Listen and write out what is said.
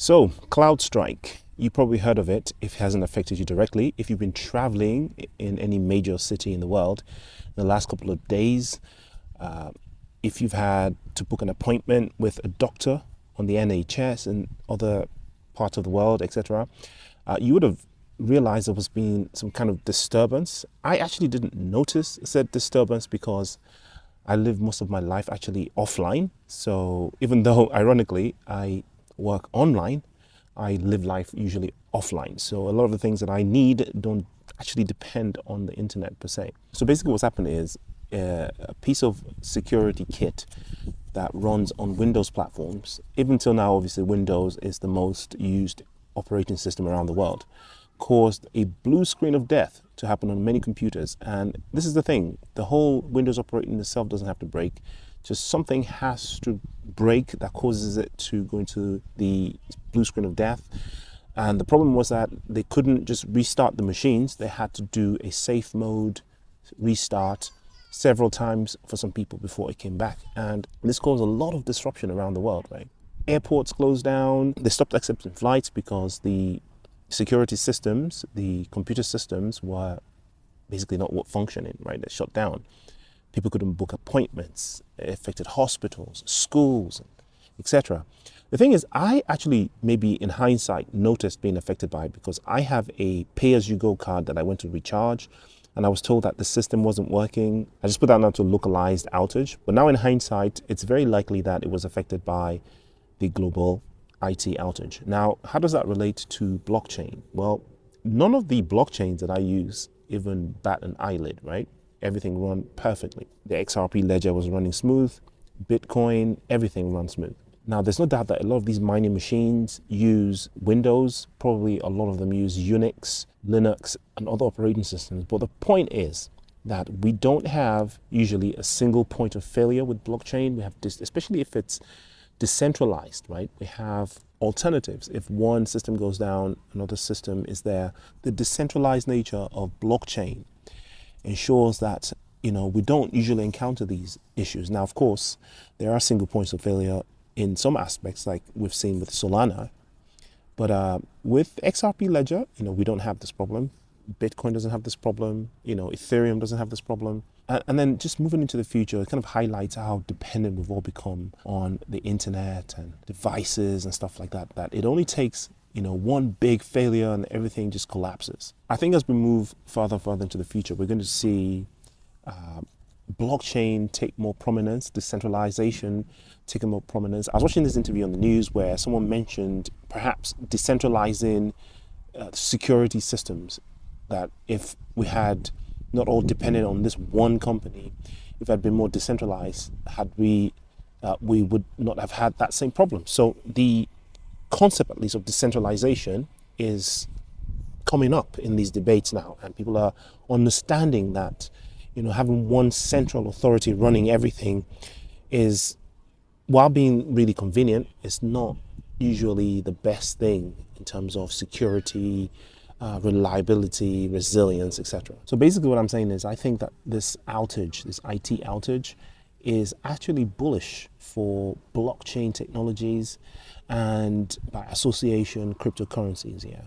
So, CrowdStrike, you probably heard of it if it hasn't affected you directly. If you've been traveling in any major city in the world in the last couple of days, if you've had to book an appointment with a doctor on the NHS and other parts of the world, etc., you would have realized there was been some kind of disturbance. I actually didn't notice said disturbance because I live most of my life actually offline. So even though ironically I work online, I live life usually offline. So a lot of the things that I need don't actually depend on the internet per se. So basically what's happened is a piece of security kit that runs on Windows platforms. Even till now, obviously Windows is the most used operating system around the world, caused a blue screen of death to happen on many computers. And this is the thing, the whole Windows operating itself doesn't have to break, just something has to break that causes it to go into the blue screen of death. And the problem was that they couldn't just restart the machines, they had to do a safe mode restart several times for some people before it came back. And this caused a lot of disruption around the world, right? Airports closed down, they stopped accepting flights because the security systems, the computer systems were basically not functioning, right? They're shut down. People couldn't book appointments. It affected hospitals, schools, etc. The thing is, I actually, maybe in hindsight, noticed being affected by it because I have a pay-as-you-go card that I went to recharge, and I was told that the system wasn't working. I just put that down to a localized outage. But now in hindsight, it's very likely that it was affected by the global IT outage. Now, how does that relate to blockchain? Well, none of the blockchains that I use even bat an eyelid, right? Everything run perfectly. The XRP ledger was running smooth, Bitcoin, everything runs smooth. Now, there's no doubt that a lot of these mining machines use Windows, probably a lot of them use Unix, Linux, and other operating systems. But the point is that we don't have usually a single point of failure with blockchain. We have this, especially if it's decentralized, right? We have alternatives. If one system goes down, another system is there. The decentralized nature of blockchain ensures that, we don't usually encounter these issues. Now, of course, there are single points of failure in some aspects, like we've seen with Solana. But with XRP Ledger, we don't have this problem. Bitcoin doesn't have this problem. Ethereum doesn't have this problem. And then just moving into the future, it kind of highlights how dependent we've all become on the internet and devices and stuff like that, that it only takes, one big failure and everything just collapses. I think as we move further into the future, we're going to see blockchain take more prominence, decentralization taking more prominence. I was watching this interview on the news where someone mentioned perhaps decentralizing security systems, that if we had not all dependent on this one company, if it had been more decentralized, we would not have had that same problem. So the concept, at least, of decentralization is coming up in these debates now, and people are understanding that having one central authority running everything is, while being really convenient, it's not usually the best thing in terms of security, reliability, resilience, etc. So basically what I'm saying is I think that this outage, this IT outage, is actually bullish for blockchain technologies and by association cryptocurrencies. Yeah.